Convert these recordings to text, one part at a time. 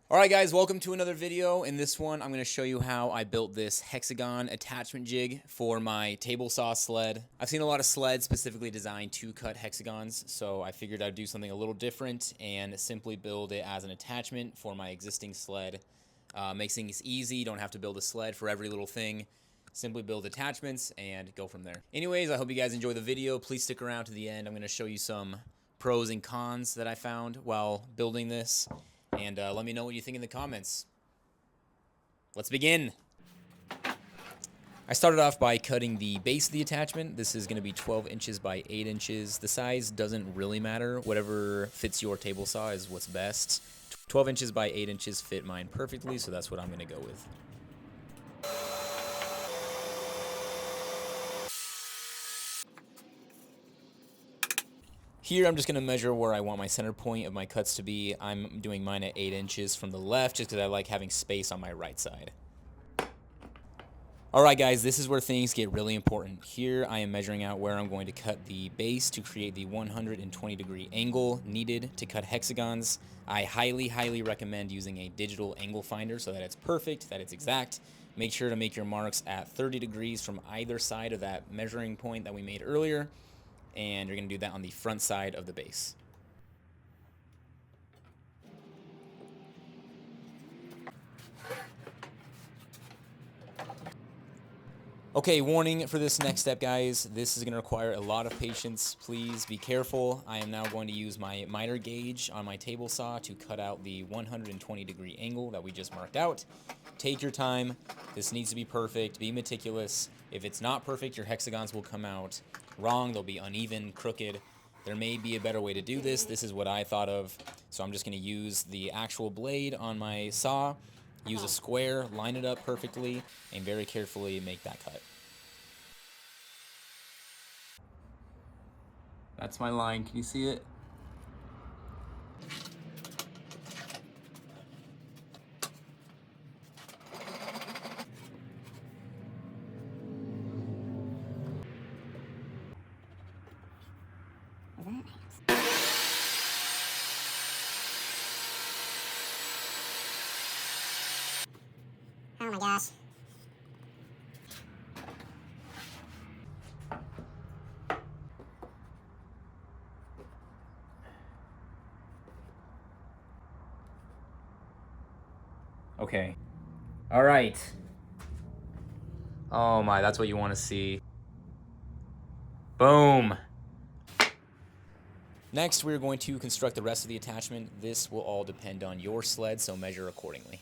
Alright guys, welcome to another video. In this one, I'm going to show you how I built this hexagon attachment jig for my table saw sled. I've seen a lot of sleds specifically designed to cut hexagons, so I figured I'd do something a little different and simply build it as an attachment for my existing sled. Makes things easy, you don't have to build a sled for every little thing. Simply build attachments and go from there. Anyways, I hope you guys enjoy the video. Please stick around to the end. I'm going to show you some pros and cons that I found while building this. And let me know what you think in the comments. Let's begin. I started off by cutting the base of the attachment. This is going to be 12 inches by 8 inches. The size doesn't really matter. Whatever fits your table saw is what's best. 12 inches by 8 inches fit mine perfectly, so that's what I'm going to go with. Here, I'm just going to measure where I want my center point of my cuts to be. I'm doing mine at 8 inches from the left just because I like having space on my right side. Alright guys, this is where things get really important. Here, I am measuring out where I'm going to cut the base to create the 120-degree angle needed to cut hexagons. I highly recommend using a digital angle finder so that it's perfect, that it's exact. Make sure to make your marks at 30 degrees from either side of that measuring point that we made earlier. And you're going to do that on the front side of the base. Okay, warning for this next step, guys. This is going to require a lot of patience. Please be careful. I am now going to use my miter gauge on my table saw to cut out the 120-degree angle that we just marked out. Take your time. This needs to be perfect. Be meticulous. If it's not perfect, your hexagons will come out wrong. They'll be uneven, crooked. There may be a better way to do this. This is what I thought of. So I'm just going to use the actual blade on my saw, use a square, line it up perfectly, and very carefully make that cut. That's my line. Can you see it? Oh my gosh. Okay. All right. Oh my, that's what you want to see. Boom. Next, we're going to construct the rest of the attachment. This will all depend on your sled, so measure accordingly.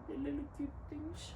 The little cute things.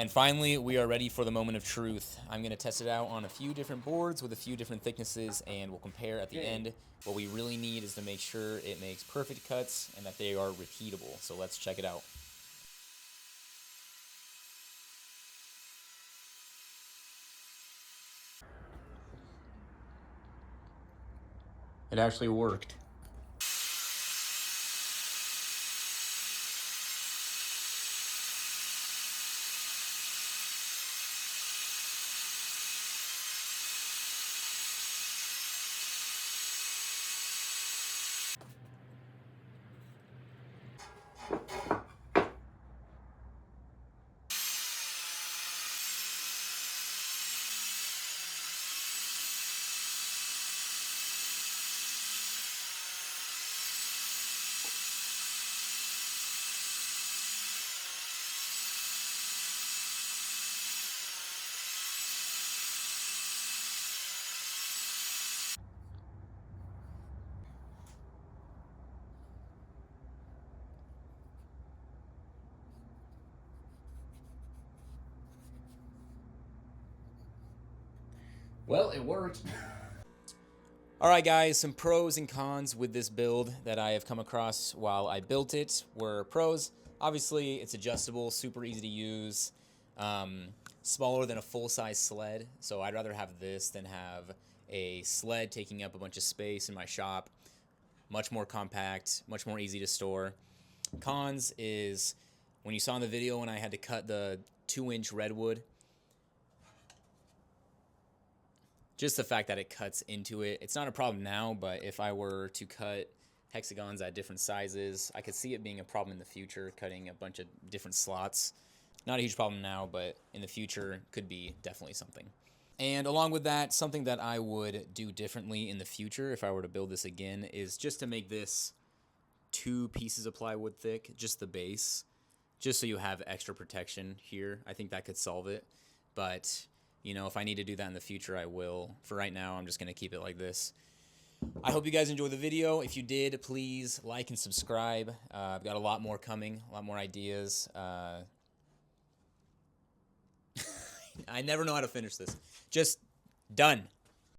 And finally, we are ready for the moment of truth. I'm going to test it out on a few different boards with a few different thicknesses, and we'll compare at the end. What we really need is to make sure it makes perfect cuts and that they are repeatable. So let's check it out. It actually worked. Well, it worked. Alright guys, some pros and cons with this build that I have come across while I built it were pros. Obviously, it's adjustable, super easy to use, smaller than a full-size sled, so I'd rather have this than have a sled taking up a bunch of space in my shop. Much more compact, much more easy to store. Cons is, when you saw in the video when I had to cut the 2-inch redwood, just the fact that it cuts into it. It's not a problem now, but if I were to cut hexagons at different sizes, I could see it being a problem in the future, cutting a bunch of different slots. Not a huge problem now, but in the future could be definitely something. And along with that, something that I would do differently in the future if I were to build this again is just to make this 2 pieces of plywood thick, just the base, just so you have extra protection here. I think that could solve it, but you know, if I need to do that in the future, I will. For right now, I'm just going to keep it like this. I hope you guys enjoyed the video. If you did, please like and subscribe. I've got a lot more coming, a lot more ideas. I never know how to finish this. Just done.